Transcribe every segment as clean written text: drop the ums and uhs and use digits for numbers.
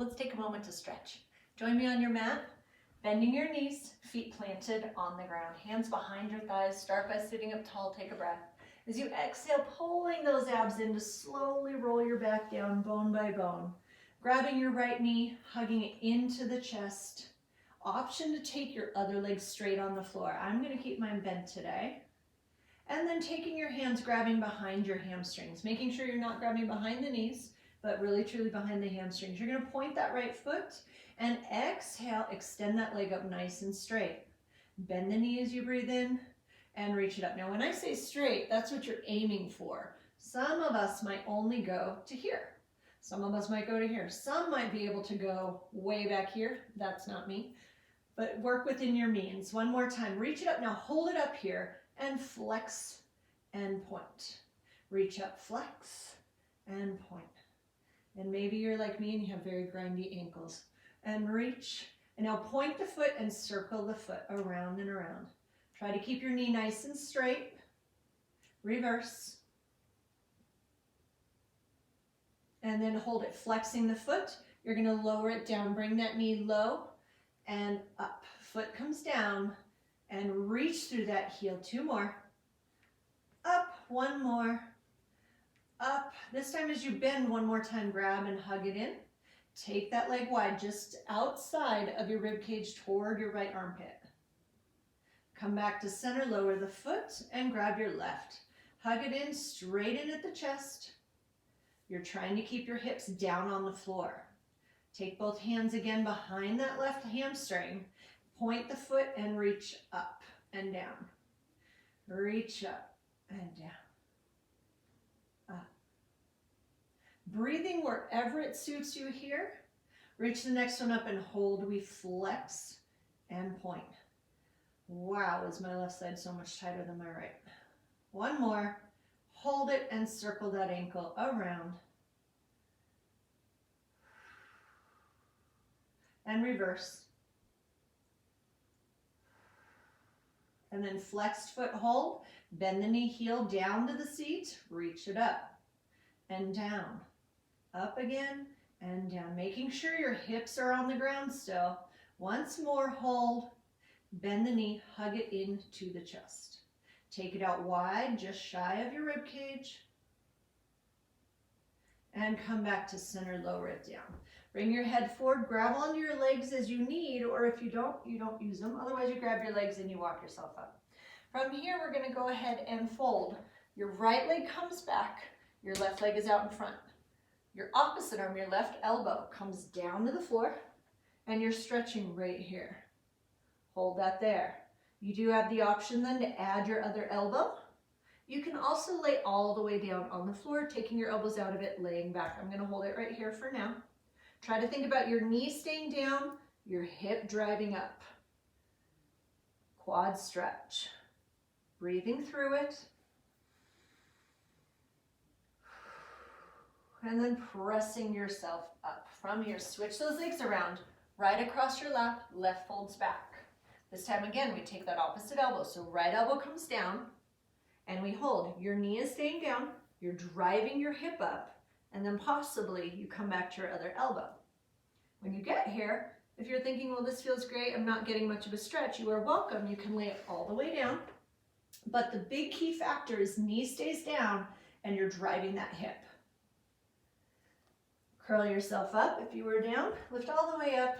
let's take a moment to stretch. Join me on your mat, bending your knees, feet planted on the ground, hands behind your thighs. Start by sitting up tall, take a breath. As you exhale, pulling those abs in to slowly roll your back down bone by bone. Grabbing your right knee, hugging it into the chest. Option to take your other leg straight on the floor. I'm going to keep mine bent today. And then taking your hands, grabbing behind your hamstrings, making sure you're not grabbing behind the knees, but really truly behind the hamstrings. You're going to point that right foot and exhale, extend that leg up nice and straight. Bend the knee as you breathe in and reach it up. Now, when I say straight, that's what you're aiming for. Some of us might only go to here. Some of us might go to here. Some might be able to go way back here. That's not me. But work within your means. One more time. Reach it up. Now hold it up here and flex and point. Reach up, flex, and point. And maybe you're like me and you have very grindy ankles. And reach. And now point the foot and circle the foot around and around. Try to keep your knee nice and straight. Reverse. And then hold it, flexing the foot. You're going to lower it down. Bring that knee low and up. Foot comes down and reach through that heel. Two more. Up, one more. Up. This time as you bend, one more time, grab and hug it in. Take that leg wide, just outside of your rib cage toward your right armpit. Come back to center, lower the foot and grab your left. Hug it in, straighten at the chest. You're trying to keep your hips down on the floor. Take both hands again behind that left hamstring. Point the foot and reach up and down. Reach up and down. Up. Breathing wherever it suits you here. Reach the next one up and hold. We flex and point. Wow, is my left side so much tighter than my right. One more. Hold it and circle that ankle around. And reverse. And then flexed foot hold. Bend the knee, heel down to the seat. Reach it up and down. Up again and down. Making sure your hips are on the ground still. Once more, hold. Bend the knee, hug it into the chest. Take it out wide, just shy of your rib cage. And come back to center, lower it down. Bring your head forward, grab onto your legs as you need, or if you don't use them. Otherwise, you grab your legs and you walk yourself up. From here, we're going to go ahead and fold. Your right leg comes back, your left leg is out in front. Your opposite arm, your left elbow, comes down to the floor, and you're stretching right here. Hold that there. You do have the option then to add your other elbow. You can also lay all the way down on the floor, taking your elbows out of it, laying back. I'm going to hold it right here for now. Try to think about your knee staying down, your hip driving up. Quad stretch. Breathing through it. And then pressing yourself up. From here, switch those legs around. Right across your lap, left folds back. This time again, we take that opposite elbow. So right elbow comes down and we hold. Your knee is staying down. You're driving your hip up and then possibly you come back to your other elbow. When you get here, if you're thinking, well, this feels great, I'm not getting much of a stretch, you are welcome. You can lay it all the way down. But the big key factor is knee stays down and you're driving that hip. Curl yourself up if you were down. Lift all the way up.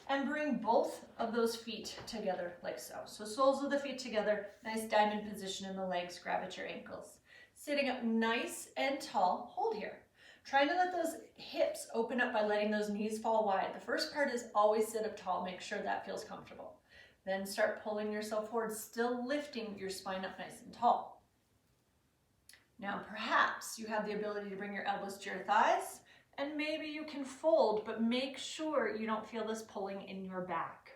And bring both of those feet together like so. So soles of the feet together, nice diamond position in the legs, grab at your ankles. Sitting up nice and tall, hold here. Trying to let those hips open up by letting those knees fall wide. The first part is always sit up tall, make sure that feels comfortable. Then start pulling yourself forward, still lifting your spine up nice and tall. Now perhaps you have the ability to bring your elbows to your thighs, and maybe you can fold, but make sure you don't feel this pulling in your back.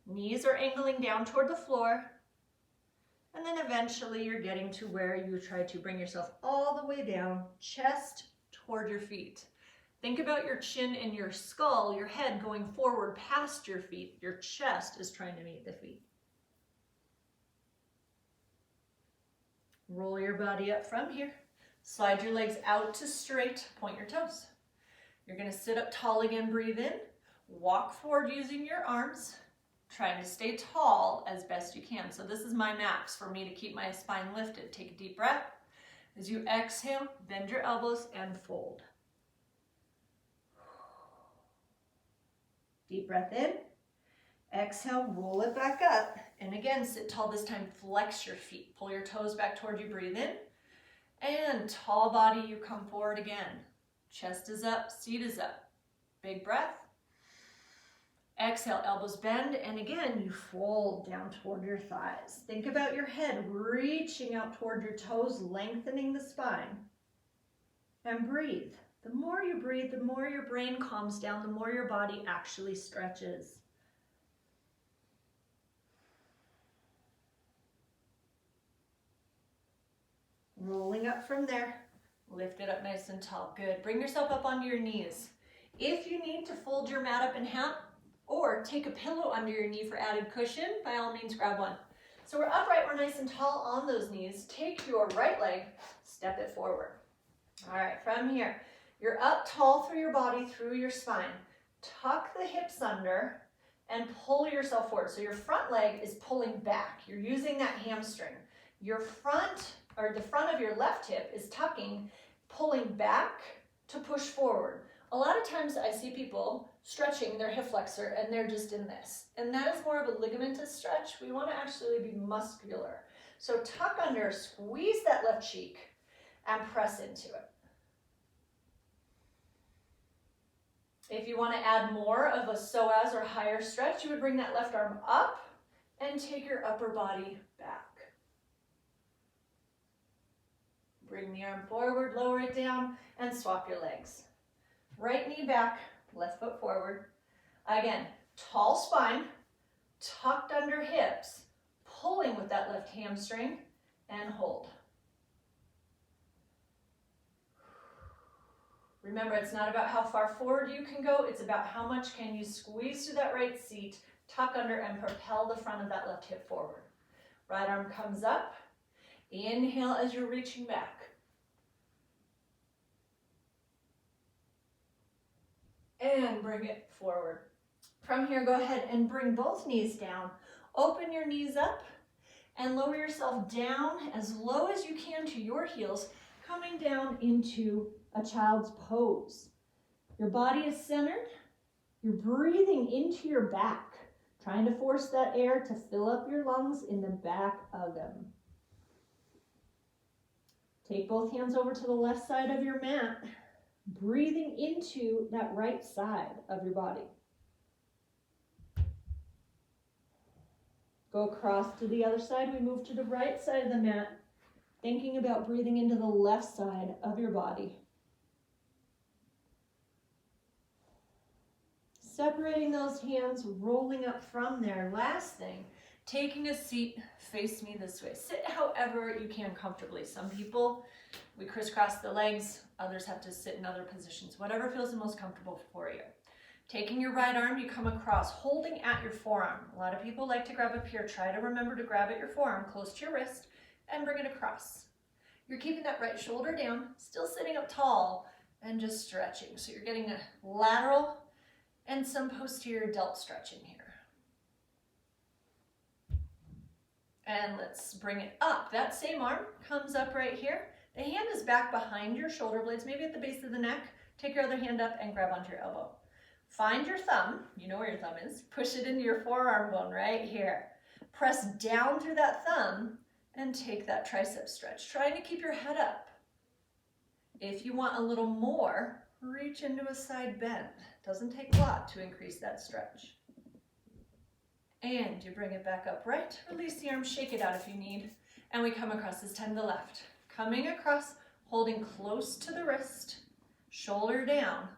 Knees are angling down toward the floor. And then eventually you're getting to where you try to bring yourself all the way down, chest toward your feet. Think about your chin and your skull, your head going forward past your feet. Your chest is trying to meet the feet. Roll your body up from here. Slide your legs out to straight, point your toes. You're gonna sit up tall again, breathe in, walk forward using your arms, trying to stay tall as best you can. So this is my max for me to keep my spine lifted. Take a deep breath. As you exhale, bend your elbows and fold. Deep breath in. Exhale, roll it back up. And again, sit tall this time, flex your feet. Pull your toes back toward you, breathe in. And tall body, you come forward again. Chest is up, seat is up. Big breath. Exhale, elbows bend, and again, you fold down toward your thighs. Think about your head reaching out toward your toes, lengthening the spine. And breathe. The more you breathe, the more your brain calms down, the more your body actually stretches. Rolling up from there. Lift it up nice and tall. Good. Bring yourself up onto your knees. If you need to fold your mat up in half or take a pillow under your knee for added cushion, by all means grab one. So we're upright, we're nice and tall on those knees. Take your right leg, step it forward. All right, from here, you're up tall through your body, through your spine. Tuck the hips under and pull yourself forward. So your front leg is pulling back. You're using that hamstring. Your front, or the front of your left hip is tucking, pulling back to push forward. A lot of times I see people stretching their hip flexor and they're just in this. And that is more of a ligamentous stretch. We want to actually be muscular. So tuck under, squeeze that left cheek, and press into it. If you want to add more of a psoas or higher stretch, you would bring that left arm up and take your upper body back. Bring the arm forward, lower it down, and swap your legs. Right knee back, left foot forward. Again, tall spine, tucked under hips, pulling with that left hamstring, and hold. Remember, it's not about how far forward you can go, it's about how much can you squeeze through that right seat, tuck under, and propel the front of that left hip forward. Right arm comes up. Inhale as you're reaching back. And bring it forward. From here, go ahead and bring both knees down. Open your knees up and lower yourself down as low as you can to your heels, coming down into a child's pose. Your body is centered. You're breathing into your back, trying to force that air to fill up your lungs in the back of them. Take both hands over to the left side of your mat, breathing into that right side of your body. Go across to the other side. We move to the right side of the mat, thinking about breathing into the left side of your body. Separating those hands, rolling up from there. Last thing, taking a seat, face me this way. Sit however you can comfortably. Some people, we crisscross the legs. Others have to sit in other positions. Whatever feels the most comfortable for you. Taking your right arm, you come across, holding at your forearm. A lot of people like to grab up here. Try to remember to grab at your forearm, close to your wrist, and bring it across. You're keeping that right shoulder down, still sitting up tall, and just stretching. So you're getting a lateral and some posterior delt stretching here. And let's bring it up. That same arm comes up right here. The hand is back behind your shoulder blades, maybe at the base of the neck. Take your other hand up and grab onto your elbow. Find your thumb, you know where your thumb is, push it into your forearm bone right here. Press down through that thumb and take that tricep stretch, trying to keep your head up. If you want a little more, reach into a side bend. Doesn't take a lot to increase that stretch. And you bring it back upright, release the arm, shake it out if you need, and we come across this time to the left. Coming across, holding close to the wrist, shoulder down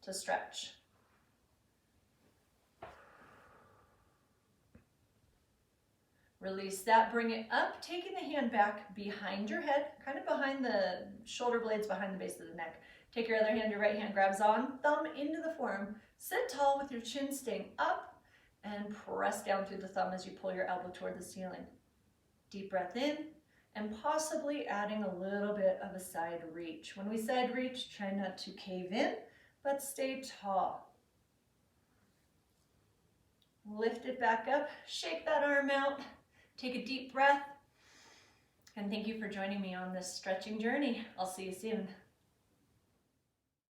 to stretch. Release that, bring it up, taking the hand back behind your head, kind of behind the shoulder blades, behind the base of the neck. Take your other hand, your right hand grabs on, thumb into the forearm. Sit tall with your chin staying up and press down through the thumb as you pull your elbow toward the ceiling. Deep breath in and possibly adding a little bit of a side reach. When we side reach, try not to cave in, but stay tall. Lift it back up, shake that arm out, take a deep breath, and thank you for joining me on this stretching journey. I'll see you soon.